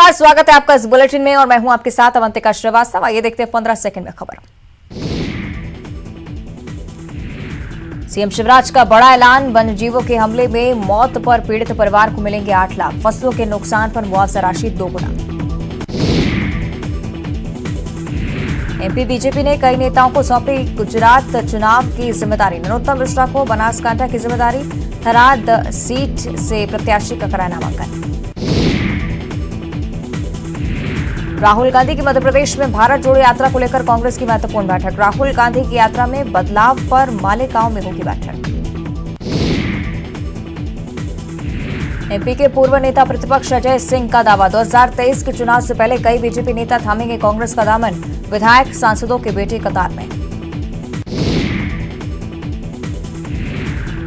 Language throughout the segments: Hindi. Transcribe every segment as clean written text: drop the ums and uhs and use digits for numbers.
नमस्कार, स्वागत है आपका इस बुलेटिन में और मैं हूं आपके साथ अवंतिका श्रीवास्तव। आइए देखते हैं 15 सेकंड में खबर। सीएम शिवराज का बड़ा ऐलान, वन्यजीवों के हमले में मौत पर पीड़ित परिवार को मिलेंगे 8 लाख, फसलों के नुकसान पर मुआवजा राशि 2 गुना। एमपी बीजेपी ने कई नेताओं को सौंपी गुजरात चुनाव की जिम्मेदारी, नरोत्तम मिश्रा को बनासकांठा की जिम्मेदारी, थराद सीट से प्रत्याशी का कराया नामांकन। राहुल गांधी की मध्य प्रदेश में भारत जोड़ो यात्रा को लेकर कांग्रेस की महत्वपूर्ण बैठक, राहुल गांधी की यात्रा में बदलाव पर मालेगांव में होगी बैठक। एमपी के पूर्व नेता प्रतिपक्ष अजय सिंह का दावा, 2023 के चुनाव से पहले कई बीजेपी नेता थामेंगे कांग्रेस का दामन, विधायक सांसदों के बेटे कतार में।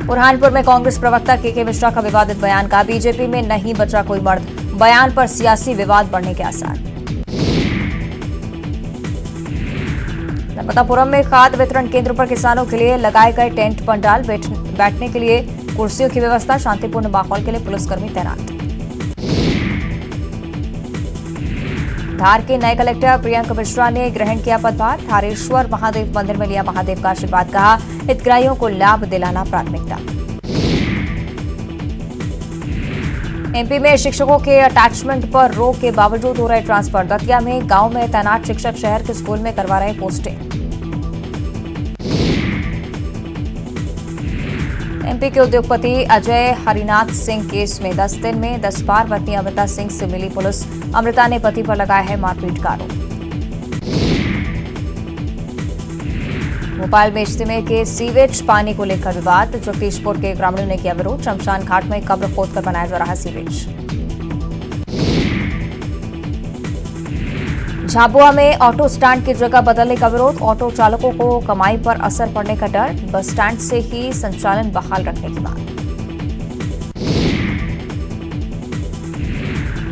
बुरहानपुर में कांग्रेस प्रवक्ता के मिश्रा का विवादित बयान, का बीजेपी में नहीं बचा कोई मर्द, बयान पर सियासी विवाद बढ़ने के आसार। नर्मदापुरम में खाद वितरण केंद्र पर किसानों के लिए लगाए गए टेंट पंडाल, बैठने के लिए कुर्सियों की व्यवस्था, शांतिपूर्ण माहौल के लिए पुलिसकर्मी तैनात। धार के नए कलेक्टर प्रियंक मिश्रा ने ग्रहण किया पदभार, थारेश्वर महादेव मंदिर में लिया महादेव का आशीर्वाद, कहा हितग्राहियों को लाभ दिलाना प्राथमिकता। एमपी में शिक्षकों के अटैचमेंट पर रोक के बावजूद हो रहे ट्रांसफर, दतिया में गांव में तैनात शिक्षक शहर के स्कूल में करवा रहे पोस्टिंग। एमपी के उद्योगपति अजय हरिनाथ सिंह केस में 10 दिन में 10 बार पत्नी अमृता सिंह से मिली पुलिस, अमृता ने पति पर लगाया है मारपीट का आरोप। भोपाल में इज्तिमा के सीवेज पानी को लेकर विवाद, जगदीशपुर के ग्रामीणों ने किया विरोध, शमशान घाट में कब्र खोदकर बनाया जा रहा सीवेज। झाबुआ में ऑटो स्टैंड की जगह बदलने का विरोध, ऑटो चालकों को कमाई पर असर पड़ने का डर, बस स्टैंड से ही संचालन बहाल रखने की मांग।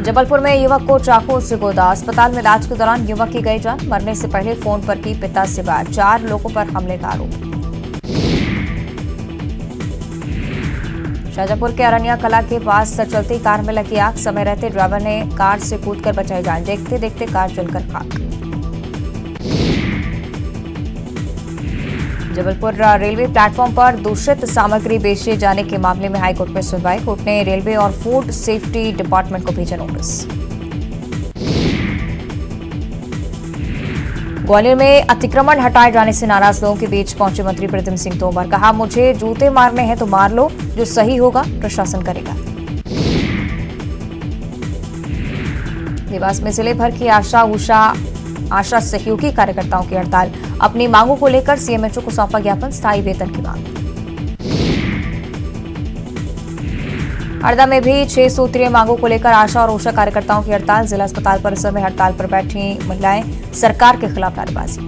जबलपुर में युवक को चाकू से गोदा, अस्पताल में इलाज के दौरान युवक की गई जान, मरने से पहले फोन पर की पिता से बात, 4 लोगों पर हमले का आरोप। शाजापुर के अरनिया कला के पास चलती कार में लगी आग, समय रहते ड्राइवर ने कार से कूदकर बचाई जान, देखते देखते कार जलकर खाक। जबलपुर रेलवे प्लेटफॉर्म पर दूषित सामग्री बेचे जाने के मामले में हाईकोर्ट में सुनवाई, कोर्ट ने रेलवे और फूड सेफ्टी डिपार्टमेंट को भेजा नोटिस। ग्वालियर में अतिक्रमण हटाए जाने से नाराज लोगों के बीच पहुंचे मंत्री प्रद्युम्न सिंह तोमर, कहा मुझे जूते मारने हैं तो मार लो, जो सही होगा प्रशासन करेगा। देवास में जिले भर की आशा सहयोगी कार्यकर्ताओं की हड़ताल, अपनी मांगों को लेकर सीएमएचओ को सौंपा ज्ञापन, स्थायी वेतन की मांग। हरदा में भी 6 सूत्रीय मांगों को लेकर आशा और ऊषा कार्यकर्ताओं की हड़ताल, जिला अस्पताल परिसर में हड़ताल पर बैठी महिलाएं, सरकार के खिलाफ नारेबाजी।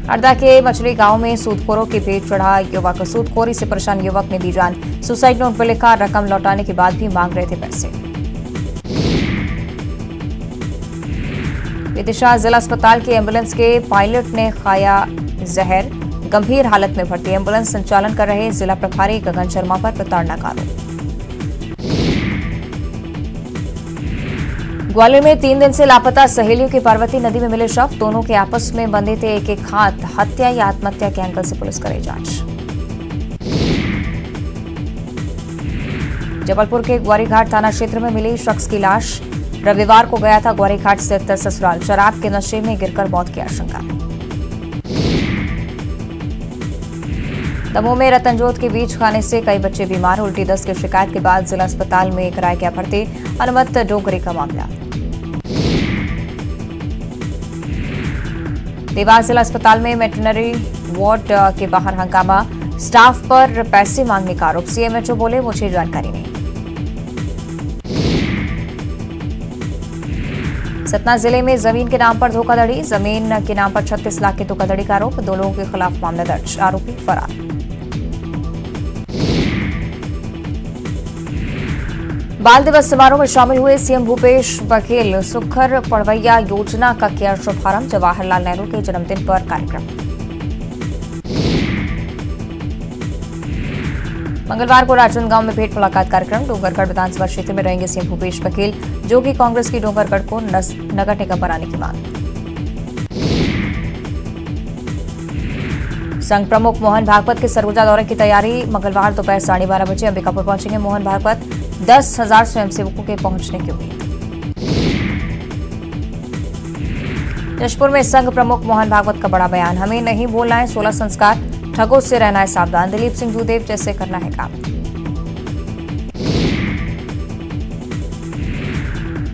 हरदा के मछली गांव में सूदखोरों के पेट चढ़ा युवक, सूदखोरी से परेशान युवक ने दी जान, सुसाइड नोट पर लिखा रकम लौटाने के बाद भी मांग रहे थे पैसे। विदिशा जिला अस्पताल के एम्बुलेंस के पायलट ने खाया जहर, गंभीर हालत में भर्ती, एम्बुलेंस संचालन कर रहे जिला प्रभारी गगन शर्मा पर प्रताड़ना का आरोप। ग्वालियर में 3 दिन से लापता सहेलियों की पार्वती नदी में मिले शव, दोनों के आपस में बंधे थे एक हाथ, हत्या या आत्महत्या के एंगल से पुलिस करे जांच। जबलपुर के ग्वारीघाट थाना क्षेत्र में मिली शख्स की लाश, रविवार को गया था ग्वारीघाट स्थित ससुराल, शराब के नशे में गिरकर मौत की आशंका। दमोह में रतनजोत के बीच खाने से कई बच्चे बीमार, उल्टी दस्त की शिकायत के बाद जिला अस्पताल में कराया गया भर्ती, अनुमत डोगरी का मामला। देवास जिला अस्पताल में वेटरनरी वार्ड के बाहर हंगामा, स्टाफ पर पैसे मांगने का आरोप, सीएमएचओ बोले मुझे जानकारी नहीं। सतना जिले में जमीन के नाम पर धोखाधड़ी, जमीन के नाम पर 36 लाख की धोखाधड़ी का आरोप, 2 लोगों के खिलाफ मामला दर्ज, आरोपी फरार। बाल दिवस समारोह में शामिल हुए सीएम भूपेश बघेल, सुखर पड़वैया योजना का किया शुभारंभ, जवाहरलाल नेहरू के जन्मदिन पर कार्यक्रम। मंगलवार को राजनांदगांव में भेंट मुलाकात कार्यक्रम। डोंगरगढ़ विधानसभा क्षेत्र में रहेंगे सीएम भूपेश बघेल, जो कि कांग्रेस की डोंगरगढ़ को नगर निगम बनाने की मांग। संघ प्रमुख मोहन भागवत के सरगुजा दौरे की तैयारी। मंगलवार दोपहर 12:30 बजे अंबिकापुर पहुंचेंगे मोहन भागवत। 10,000 स्वयंसेवकों के पहुंचने की उम्मीद। जशपुर में संघ प्रमुख मोहन भागवत का बड़ा बयान। हमें नहीं बोलना है 16 संस्कार, ठगों से रहना है सावधान, दिलीप सिंह जूदेव जैसे करना है काम।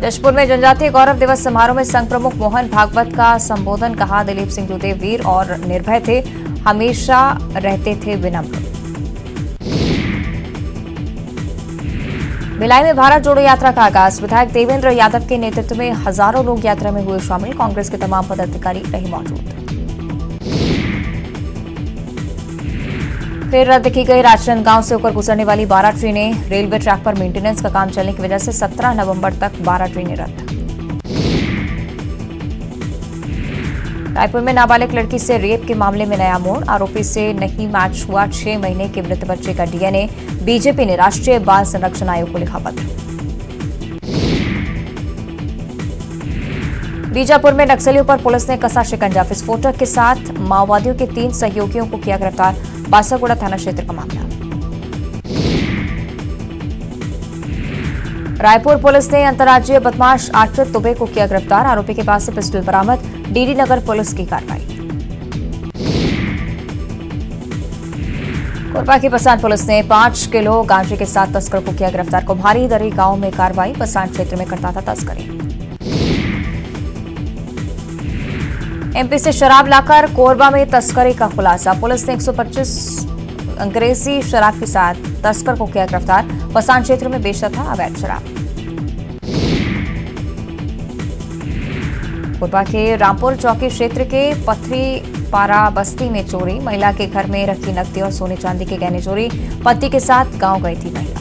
जशपुर में जनजातीय गौरव दिवस समारोह में संघ प्रमुख मोहन भागवत का संबोधन। कहा, दिलीप सिंह जूदेव वीर और निर्भय थे, हमेशा रहते थे विनम्र। भिलाई में भारत जोड़ो यात्रा का आगाज। विधायक देवेंद्र यादव के नेतृत्व में हजारों लोग यात्रा में हुए शामिल। कांग्रेस के तमाम पदाधिकारी रहे मौजूद। फिर रद्द की गई राजनांदगांव से होकर गुजरने वाली 12 ट्रेनें। रेलवे ट्रैक पर मेंटेनेंस का काम चलने की वजह से 17 नवंबर तक 12 ट्रेनें रद्द। रायपुर में नाबालिग लड़की से रेप के मामले में नया मोड़। आरोपी से नहीं मैच हुआ 6 महीने के मृत बच्चे का डीएनए। बीजेपी ने राष्ट्रीय बाल संरक्षण आयोग को लिखा पत्र। बीजापुर में नक्सलियों पर पुलिस ने कसा शिकंजा। विस्फोटक के साथ माओवादियों के 3 सहयोगियों को किया गिरफ्तार। बासागुड़ा थाना क्षेत्र का मामला। रायपुर पुलिस ने अंतर्राज्यीय बदमाश आर्चर दुबे को किया गिरफ्तार। आरोपी के पास से पिस्टल बरामद। डीडी नगर पुलिस की कार्रवाई। कोरबा की पसान पुलिस ने 5 किलो गांजे के साथ तस्कर को किया गिरफ्तार। कुम्हारी दरी गांव में कार्रवाई। पसान क्षेत्र में करता था तस्करी। एमपी से शराब लाकर कोरबा में तस्करी का खुलासा। पुलिस ने 125 अंग्रेजी शराब के साथ तस्कर को किया गिरफ्तार। पसान क्षेत्र में बेचता था अवैध शराब। कोरबा के रामपुर चौकी क्षेत्र के पथरी पारा बस्ती में चोरी। महिला के घर में रखी नकदी और सोने चांदी के गहने चोरी। पति के साथ गांव गई थी महिला।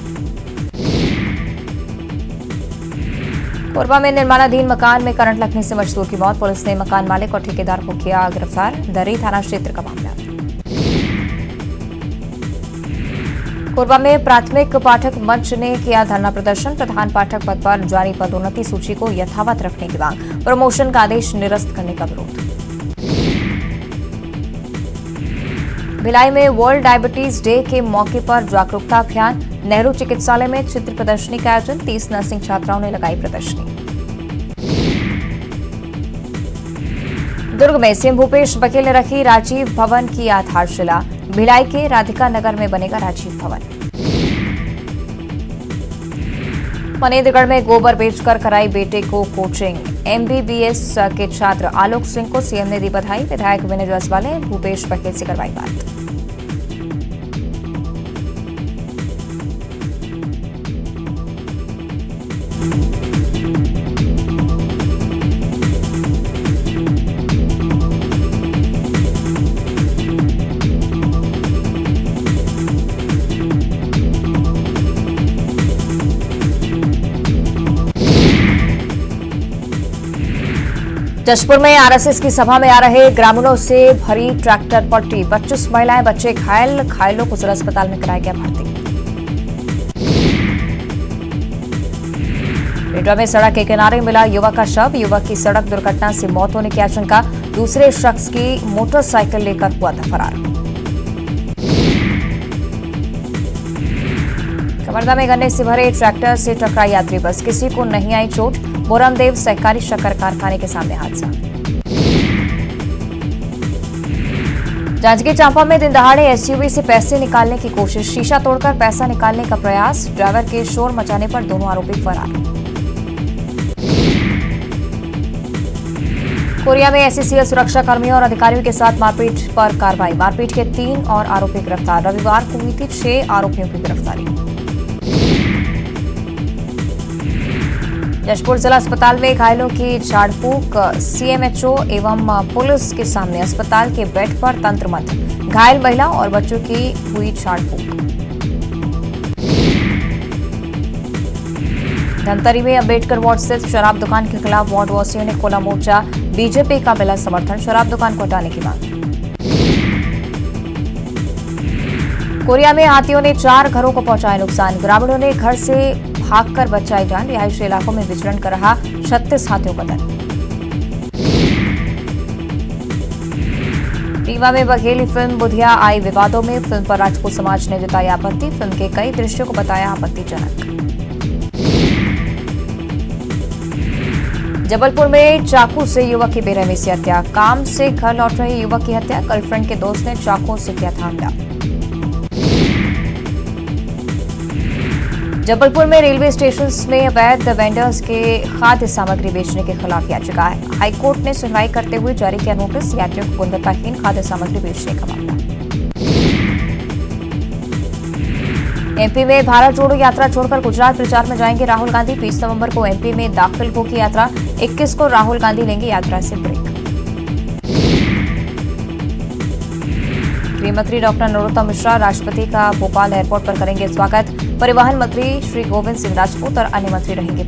कोरबा में निर्माणाधीन मकान में करंट लगने से मजदूर की मौत। पुलिस ने मकान मालिक और ठेकेदार को किया गिरफ्तार। दरी थाना क्षेत्र का मामला। कोरबा में प्राथमिक पाठक मंच ने किया धरना प्रदर्शन। प्रधान पाठक पद पर जारी पदोन्नति सूची को यथावत रखने की मांग। प्रमोशन का आदेश निरस्त करने का विरोध। भिलाई में वर्ल्ड डायबिटीज डे के मौके पर जागरूकता अभियान। नेहरू चिकित्सालय में चित्र प्रदर्शनी का आयोजन। 30 नर्सिंग छात्राओं ने लगाई प्रदर्शनी। दुर्ग में सीएम भूपेश बघेल ने रखी राजीव भवन की आधारशिला। भिलाई के राधिका नगर में बनेगा राजीव भवन। मनेन्द्रगढ़ में गोबर बेचकर कराई बेटे को कोचिंग। एमबीबीएस के छात्र आलोक सिंह को सीएम ने दी बधाई। विधायक विनय जायसवाल ने भूपेश बघेल से करवाई बात। जशपुर में आरएसएस की सभा में आ रहे ग्रामीणों से भरी ट्रैक्टर पलटी। 25 महिलाएं बच्चे घायल। घायलों को जिला अस्पताल में कराया गया भर्ती। पेड्रा में सड़क के किनारे मिला युवक का शव। युवक की सड़क दुर्घटना से मौत होने की आशंका। दूसरे शख्स की मोटरसाइकिल लेकर हुआ था फरार। कवर्धा में गन्ने से भरे ट्रैक्टर से टकराई यात्री बस। किसी को नहीं आई चोट। बोरमदेव सहकारी शक्कर कारखाने के सामने हादसा। जांजगीर चांपा में दिन दहाड़े एसयूवी से पैसे निकालने की कोशिश। शीशा तोड़कर पैसा निकालने का प्रयास। ड्राइवर के शोर मचाने पर दोनों आरोपी फरार। कोरिया में एससीएल सुरक्षा कर्मियों और अधिकारियों के साथ मारपीट पर कार्रवाई। मारपीट के 3 और आरोपी गिरफ्तार। रविवार को हुई थी 6 आरोपियों की गिरफ्तारी। जशपुर जिला अस्पताल में घायलों की झाड़फूंक। सीएमएचओ एवं पुलिस के सामने अस्पताल के बेड पर तंत्र मंत्र। घायल महिला और बच्चों की हुई झाड़फूंक। धमतरी में अंबेडकर वार्ड स्थित शराब दुकान के खिलाफ वार्ड वासियों ने खोला मोर्चा। बीजेपी का मिला समर्थन। शराब दुकान को हटाने की मांग। कोरिया में हाथियों ने 4 घरों को पहुंचाया नुकसान। ग्रामीणों ने घर से भागकर बचाई जान। रिहायशी इलाकों में विचरण कर रहा 36 हाथियों का दल। रीवा में बघेली फिल्म बुधिया आई विवादों में। फिल्म पर राजपूत समाज ने जताई आपत्ति। फिल्म के कई दृश्यों को बताया आपत्तिजनक। जबलपुर में चाकू से युवक की बेरहमी से हत्या। काम से घर लौट रहे युवक की हत्या। गर्लफ्रेंड के दोस्त ने चाकू से किया था हमला। जबलपुर में रेलवे स्टेशन में अवैध वेंडर्स के खाद्य सामग्री बेचने के खिलाफ याचिका है। हाईकोर्ट ने सुनवाई करते हुए जारी किया नोटिस। यात्रियों को गुणवत्ताहीन खाद्य सामग्री बेचने का मामला। एमपी में भारत जोड़ो यात्रा छोड़कर गुजरात प्रचार में जाएंगे राहुल गांधी। 20 नवंबर को एमपी में दाखिल होगी यात्रा। 21 को राहुल गांधी लेंगे यात्रा से ब्रेक। गृहमंत्री डॉक्टर नरोत्तम मिश्रा राष्ट्रपति का भोपाल एयरपोर्ट पर करेंगे स्वागत। परिवहन मंत्री श्री गोविंद सिंह राजपूत और अन्य मंत्री रहेंगे मौजूद।